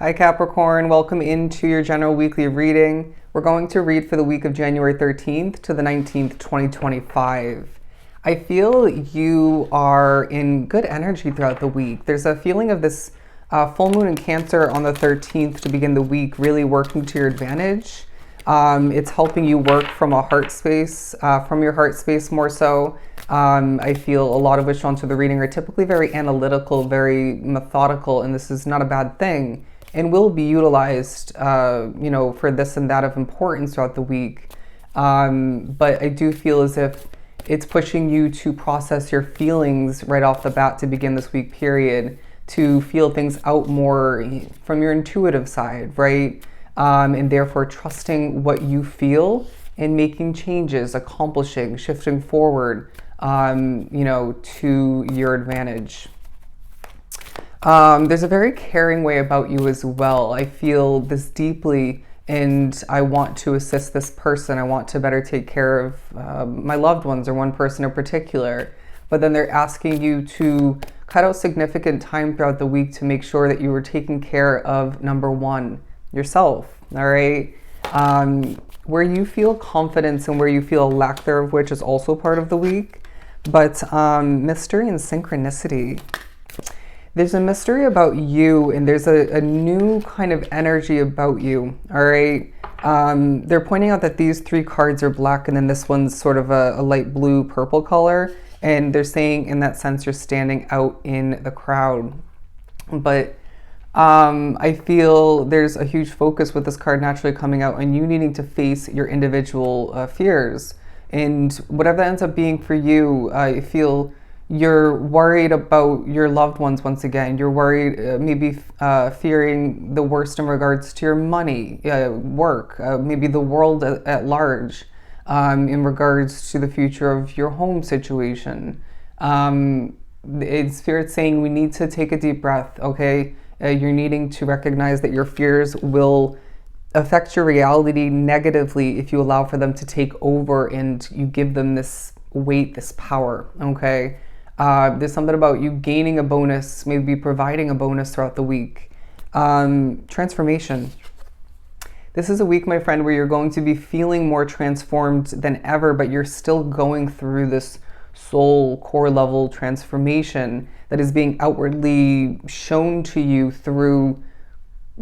Hi Capricorn, welcome into your general weekly reading. We're going to read for the week of January 13th to the 19th, 2025. I feel you are in good energy throughout the week. There's a feeling of this full moon in Cancer on the 13th to begin the week really working to your advantage. It's helping you work from a heart space, from your heart space more so. I feel a lot of which onto the reading are typically very analytical, very methodical, and this is not a bad thing and will be utilized, for this and that of importance throughout the week. But I do feel as if it's pushing you to process your feelings right off the bat to begin this week period, to feel things out more from your intuitive side, right? And therefore trusting what you feel and making changes, accomplishing, shifting forward, to your advantage. There's a very caring way about you as well. I feel this deeply and I want to assist this person. I want to better take care of my loved ones or one person in particular. But then they're asking you to cut out significant time throughout the week to make sure that you are taking care of number one, yourself, all right? Where you feel confidence and where you feel a lack thereof, which is also part of the week. But mystery and synchronicity. There's a mystery about you and there's a new kind of energy about you, all right? They're pointing out that these three cards are black and then this one's sort of a light blue purple color. And they're saying in that sense you're standing out in the crowd. But I feel there's a huge focus with this card naturally coming out on you needing to face your individual fears. And whatever that ends up being for you, I feel you're worried about your loved ones once again. You're worried, maybe fearing the worst in regards to your money, work, maybe the world at large, in regards to the future of your home situation. It's Spirit saying we need to take a deep breath, okay? You're needing to recognize that your fears will affect your reality negatively if you allow for them to take over and you give them this weight, this power, okay? There's something about you gaining a bonus, maybe providing a bonus throughout the week. Transformation. This is a week, my friend, where you're going to be feeling more transformed than ever, but you're still going through this soul core level transformation that is being outwardly shown to you through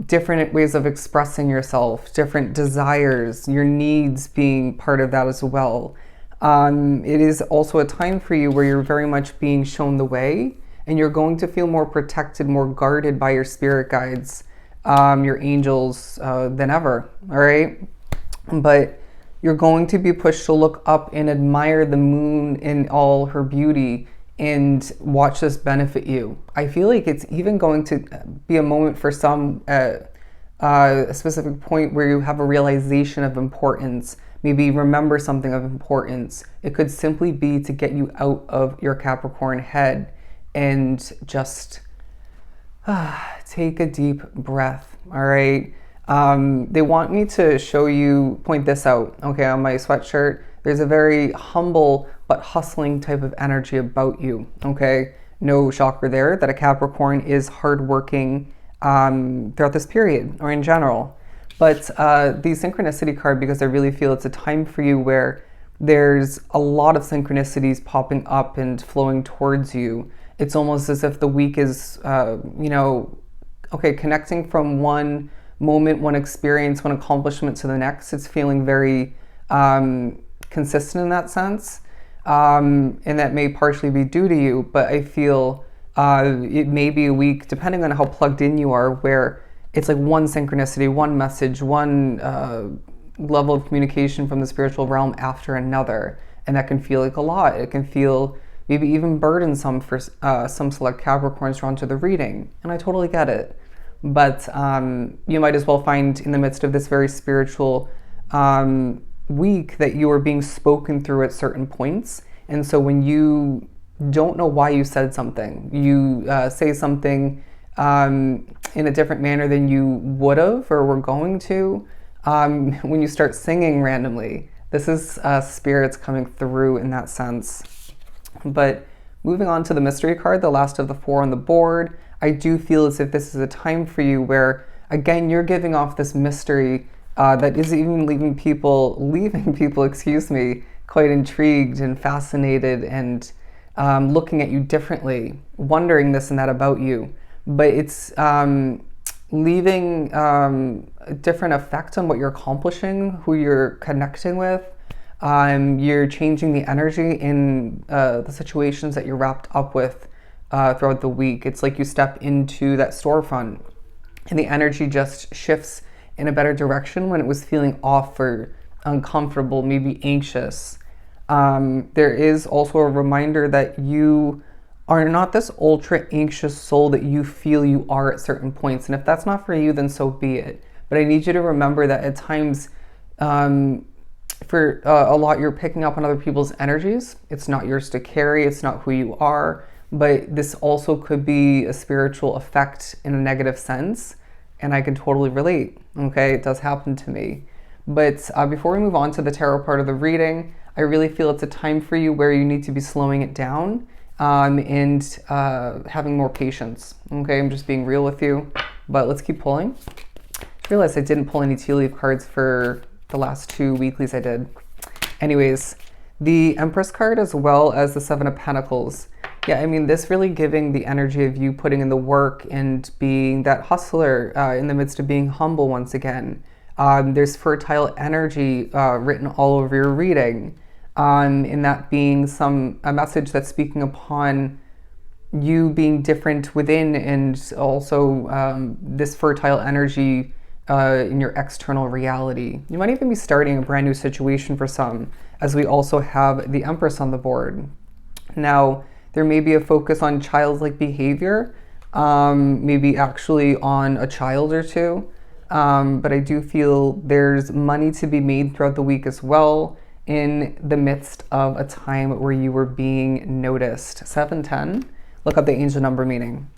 different ways of expressing yourself, different desires, your needs being part of that as well. It is also a time for you where you're very much being shown the way and you're going to feel more protected, more guarded by your spirit guides, your angels than ever, all right? But you're going to be pushed to look up and admire the moon in all her beauty and watch this benefit you. I feel like it's even going to be a moment for some at a specific point where you have a realization of importance, maybe remember something of importance. It could simply be to get you out of your Capricorn head and just take a deep breath, all right? They want me to point this out, okay, on my sweatshirt. There's a very humble but hustling type of energy about you, okay? No shocker there that a Capricorn is hardworking throughout this period or in general. But the synchronicity card, because I really feel it's a time for you where there's a lot of synchronicities popping up and flowing towards you. It's almost as if the week is, connecting from one moment, one experience, one accomplishment to the next. It's feeling very consistent in that sense. And that may partially be due to you, but I feel it may be a week, depending on how plugged in you are, where it's like one synchronicity, one message, one level of communication from the spiritual realm after another. And that can feel like a lot. It can feel maybe even burdensome for some select Capricorns drawn to the reading. And I totally get it. But you might as well find in the midst of this very spiritual week that you are being spoken through at certain points. And so when you don't know why you said something, you say something in a different manner than you would have or were going to, when you start singing randomly, this is spirits coming through in that sense. But moving on to the mystery card, the last of the four on the board, I do feel as if this is a time for you where again, you're giving off this mystery that is even leaving people, excuse me, quite intrigued and fascinated and looking at you differently, wondering this and that about you. But it's leaving a different effect on what you're accomplishing, who you're connecting with. You're changing the energy in the situations that you're wrapped up with throughout the week. It's like you step into that storefront and the energy just shifts in a better direction when it was feeling off or uncomfortable, maybe anxious. There is also a reminder that you are not this ultra anxious soul that you feel you are at certain points. And if that's not for you, then so be it. But I need you to remember that at times, for a lot, you're picking up on other people's energies. It's not yours to carry. It's not who you are. But this also could be a spiritual effect in a negative sense. And I can totally relate. Okay, it does happen to me. But before we move on to the tarot part of the reading, I really feel it's a time for you where you need to be slowing it down and having more patience. Okay, I'm just being real with you. But let's keep pulling. I realized I didn't pull any tea leaf cards for the last 2 weeklies I did. Anyways, the Empress card as well as the Seven of Pentacles. Yeah, I mean, this really giving the energy of you putting in the work and being that hustler in the midst of being humble once again. There's fertile energy written all over your reading. In that being a message that's speaking upon you being different within and also this fertile energy in your external reality. You might even be starting a brand new situation for some, as we also have the Empress on the board. Now, there may be a focus on childlike behavior, maybe actually on a child or two, but I do feel there's money to be made throughout the week as well, in the midst of a time where you were being noticed. 710, look up the angel number meaning.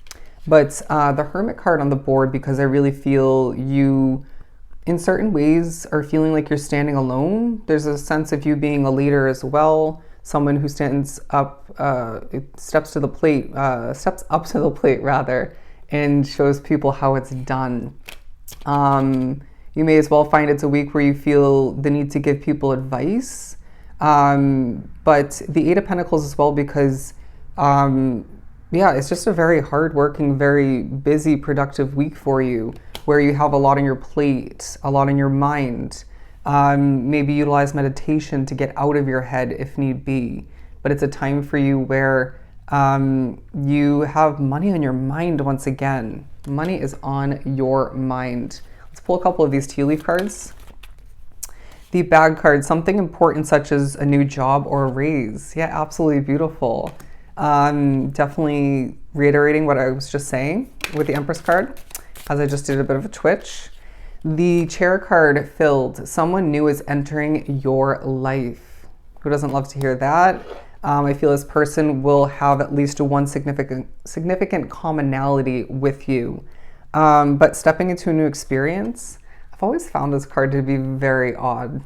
But the Hermit card on the board, because I really feel you, in certain ways, are feeling like you're standing alone. There's a sense of you being a leader as well, someone who steps up to the plate rather, and shows people how it's done. You may as well find it's a week where you feel the need to give people advice. But the Eight of Pentacles as well, because it's just a very hardworking, very busy, productive week for you, where you have a lot on your plate, a lot on your mind. Maybe utilize meditation to get out of your head if need be. But it's a time for you where you have money on your mind once again. Money is on your mind. Let's pull a couple of these tea leaf cards. The Bag card, something important such as a new job or a raise. Yeah, absolutely beautiful. Definitely reiterating what I was just saying with the Empress card, as I just did a bit of a twitch. The Chair card, Filled, someone new is entering your life. Who doesn't love to hear that? I feel this person will have at least one significant commonality with you. But stepping into a new experience, I've always found this card to be very odd.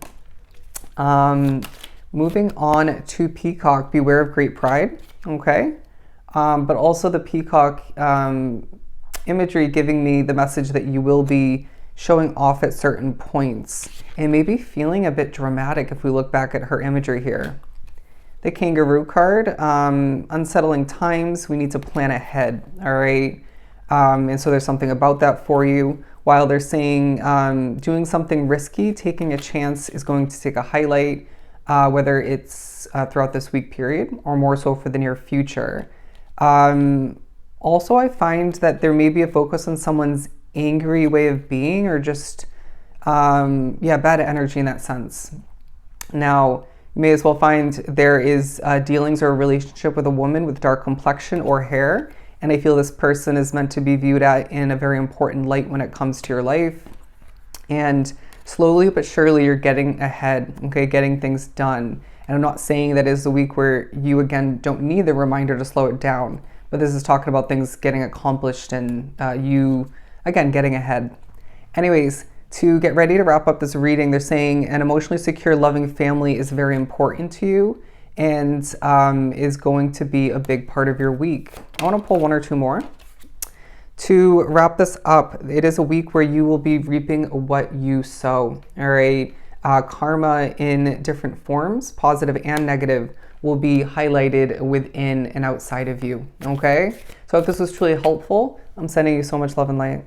Moving on to Peacock, beware of great pride, okay? But also the Peacock imagery giving me the message that you will be showing off at certain points and maybe feeling a bit dramatic if we look back at her imagery here. The Kangaroo card, unsettling times, we need to plan ahead, all right? And so there's something about that for you. While they're saying doing something risky, taking a chance is going to take a highlight, whether it's throughout this week period or more so for the near future. Also, I find that there may be a focus on someone's angry way of being or just, bad energy in that sense. Now, you may as well find there is dealings or a relationship with a woman with dark complexion or hair. And I feel this person is meant to be viewed at in a very important light when it comes to your life. And slowly but surely you're getting ahead, okay, getting things done. And I'm not saying that is the week where you, again, don't need the reminder to slow it down. But this is talking about things getting accomplished and you, again, getting ahead. Anyways, to get ready to wrap up this reading, they're saying an emotionally secure, loving family is very important to you and is going to be a big part of your week. I want to pull one or two more. To wrap this up, it is a week where you will be reaping what you sow. All right. Karma in different forms, positive and negative, will be highlighted within and outside of you. Okay. So if this was truly helpful, I'm sending you so much love and light.